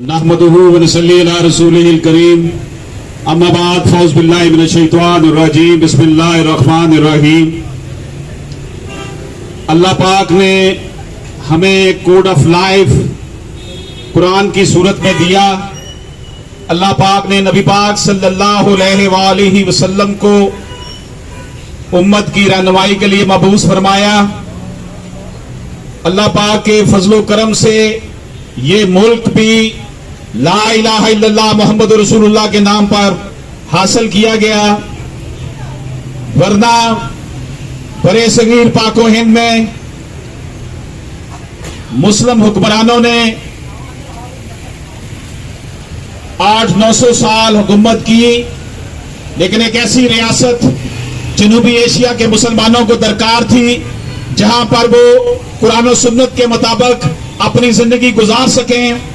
नहमदुहु व नसल्ली अला रसूलिहिल करीम अम्मा बाद फौज बिल्लाहि मिनश शैतानिर रजीम बिस्मिल्लाहिर रहमानिर रहीम। अल्लाह पाक ने हमें कोड ऑफ लाइफ कुरान की सूरत में दिया। अल्लाह पाक ने नबी पाक सल्लल्लाहु अलैहि वसल्लम को उम्मत की रहनुमाई के लिए मबूस फरमाया। अल्लाह पाक के फजलो करम से ये मुल्क भी ला इलाहा इल्लल्लाह मोहम्मद रसूलुल्लाह के नाम पर हासिल किया गया, वरना बड़े सगीर पाको हिंद में मुस्लिम हुक्मरानों ने 800-900 साल हुकूमत की, लेकिन एक ऐसी रियासत जनूबी एशिया के मुसलमानों को दरकार थी जहां पर वो कुरान और सुन्नत के मुताबिक अपनी जिंदगी गुजार सकें।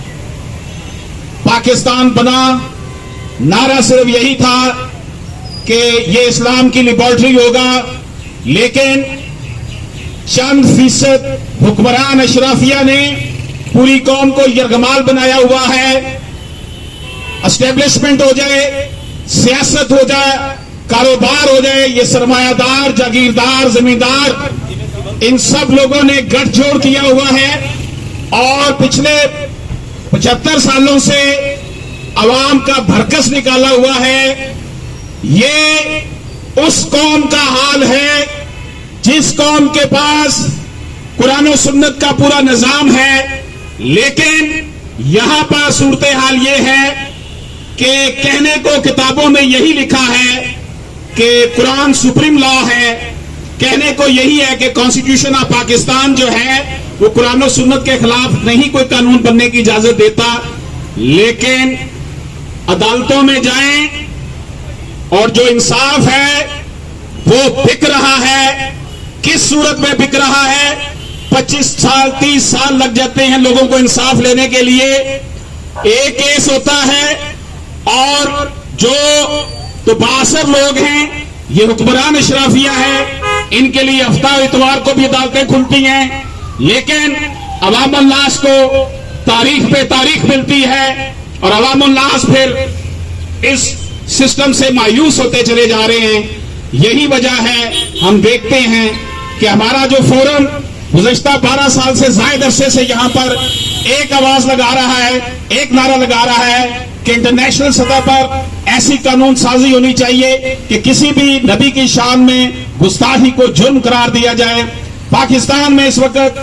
पाकिस्तान बना, नारा सिर्फ यही था कि ये इस्लाम की लिबर्टी होगा, लेकिन चंद फीसद हुक्मरान अशराफिया ने पूरी कौम को यरगमाल बनाया हुआ है। एस्टेब्लिशमेंट हो जाए, सियासत हो जाए, कारोबार हो जाए, ये सरमायादार, जागीरदार, जमींदार, इन सब लोगों ने गठजोड़ किया हुआ है और पिछले 75 सालों से अवाम का भरकस निकाला हुआ है। ये उस कौम का हाल है जिस कौम के पास कुरान और सुन्नत का पूरा निजाम है, लेकिन यहां पर सूरत हाल ये है कि कहने को किताबों में यही लिखा है कि कुरान सुप्रीम लॉ है, कहने को यही है कि कॉन्स्टिट्यूशन ऑफ पाकिस्तान जो है वो कुरान और सुन्नत के खिलाफ नहीं कोई कानून बनने की इजाजत देता, लेकिन अदालतों में जाएं और जो इंसाफ है वो बिक रहा है। किस सूरत में बिक रहा है? 25 साल 30 साल लग जाते हैं लोगों को इंसाफ लेने के लिए। एक केस होता है और जो तो 62 लोग हैं, ये हुक्मरान अशराफिया है, इनके लिए हफ्ता इतवार को भी अदालतें खुलती हैं, लेकिन अवाम उल्लास को तारीख पे तारीख मिलती है और अवाम उल्लास फिर इस सिस्टम से मायूस होते चले जा रहे हैं। यही वजह है, हम देखते हैं कि हमारा जो फोरम गुज़श्ता 12 साल से ज़ायद अरसे से यहां पर एक आवाज लगा रहा है, एक नारा लगा रहा है कि इंटरनेशनल सतह पर ऐसी कानून साजी होनी चाहिए कि किसी भी नबी की शान में गुस्ताखी को जुर्म करार दिया जाए। पाकिस्तान में इस वक्त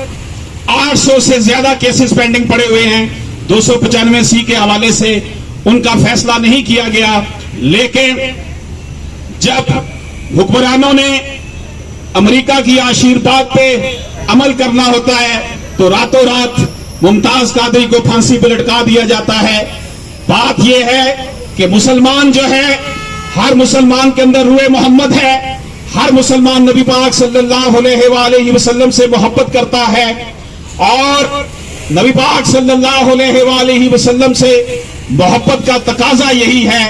800 से ज्यादा केसेस पेंडिंग पड़े हुए हैं। 295C के हवाले से उनका फैसला नहीं किया गया, लेकिन जब हुक्मरानों ने अमेरिका की आशीर्वाद पे अमल करना होता है तो रातों रात मुमताज कादरी को फांसी पर लटका दिया जाता है। बात यह है कि मुसलमान जो है, हर मुसलमान के अंदर रूए मोहम्मद है, हर मुसलमान नबी पाक सल्लल्लाहु अलैहि वसल्लम से मोहब्बत करता है और नबी पाक सल्लल्लाहु अलैहि वसल्लम से मोहब्बत का तकाजा यही है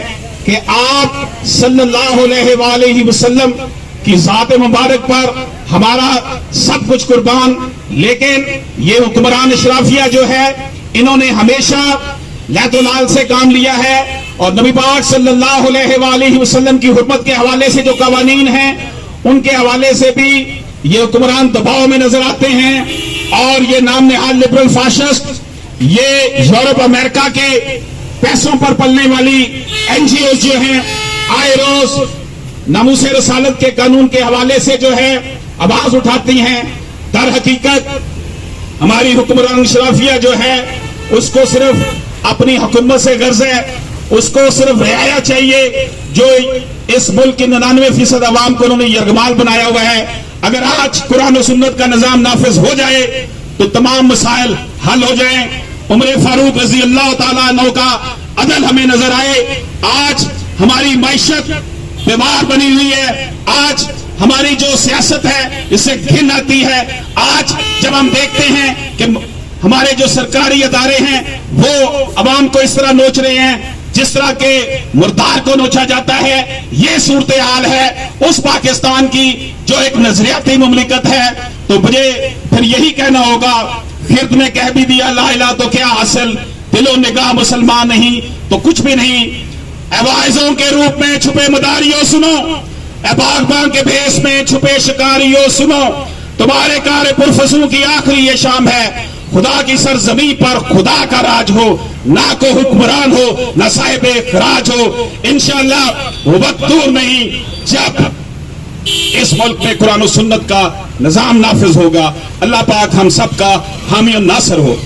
कि आप सल्लल्लाहु अलैहि वसल्लम की जात मुबारक पर हमारा सब कुछ कुर्बान। लेकिन ये हुक्मरान अशराफिया जो है, इन्होंने हमेशा लैतुलाल से काम लिया है और नबी पाक सल्लल्लाहु अलैहि वसल्लम की हुर्मत के हवाले से जो कवानीन हैं उनके हवाले से भी ये हुक्मरान दबाव में नजर आते हैं। और ये नाम निहाल लिबरल फाशिस्ट, ये यूरोप अमेरिका के पैसों पर पलने वाली NGO जो हैं, आए रोज नामूसे रसालत के कानून के हवाले से जो है आवाज उठाती हैं। दर हकीकत हमारी हुक्मरान अशराफिया जो है उसको सिर्फ अपनी हुकूमत से गर्ज है, उसको सिर्फ रियाया चाहिए जो इस मुल्क की 99% अवाम को उन्होंने यरगमाल बनाया हुआ है। अगर आज कुरान और सुन्नत का निजाम नाफिज हो जाए तो तमाम मसाइल हल हो जाए। उमर फारूक रजी अल्लाह ताला अन्हु का अदल हमें नजर आए। आज हमारी मैशत बीमार बनी हुई है, आज हमारी जो सियासत है इससे घिन आती है। आज जब हम देखते हैं कि हमारे जो सरकारी अदारे हैं वो अवाम को इस तरह नोच रहे हैं जिस तरह के मुर्दार को नोचा जाता है, ये सूरत हाल है उस पाकिस्तान की जो एक नजरियाती मुमलिकत है, तो मुझे फिर यही कहना होगा, फिर तुम्हें कह भी दिया ला इलाहा तो क्या हासिल, दिलो निगाह मुसलमान नहीं तो कुछ भी नहीं। वाइजों के रूप में छुपे मदारियों सुनो, बागबान के भेष में छुपे शिकारियों सुनो, तुम्हारे कार पुरफसू की आखिरी ये शाम है। खुदा की सरजमी पर खुदा का राज हो, ना को हुक्मरान हो ना साहिब इखराज हो। इंशाअल्लाह वो वक्त दूर नहीं जब इस मुल्क में कुरान और सुन्नत का निजाम नाफिज होगा। अल्लाह पाक हम सब का हामी और नासर हो।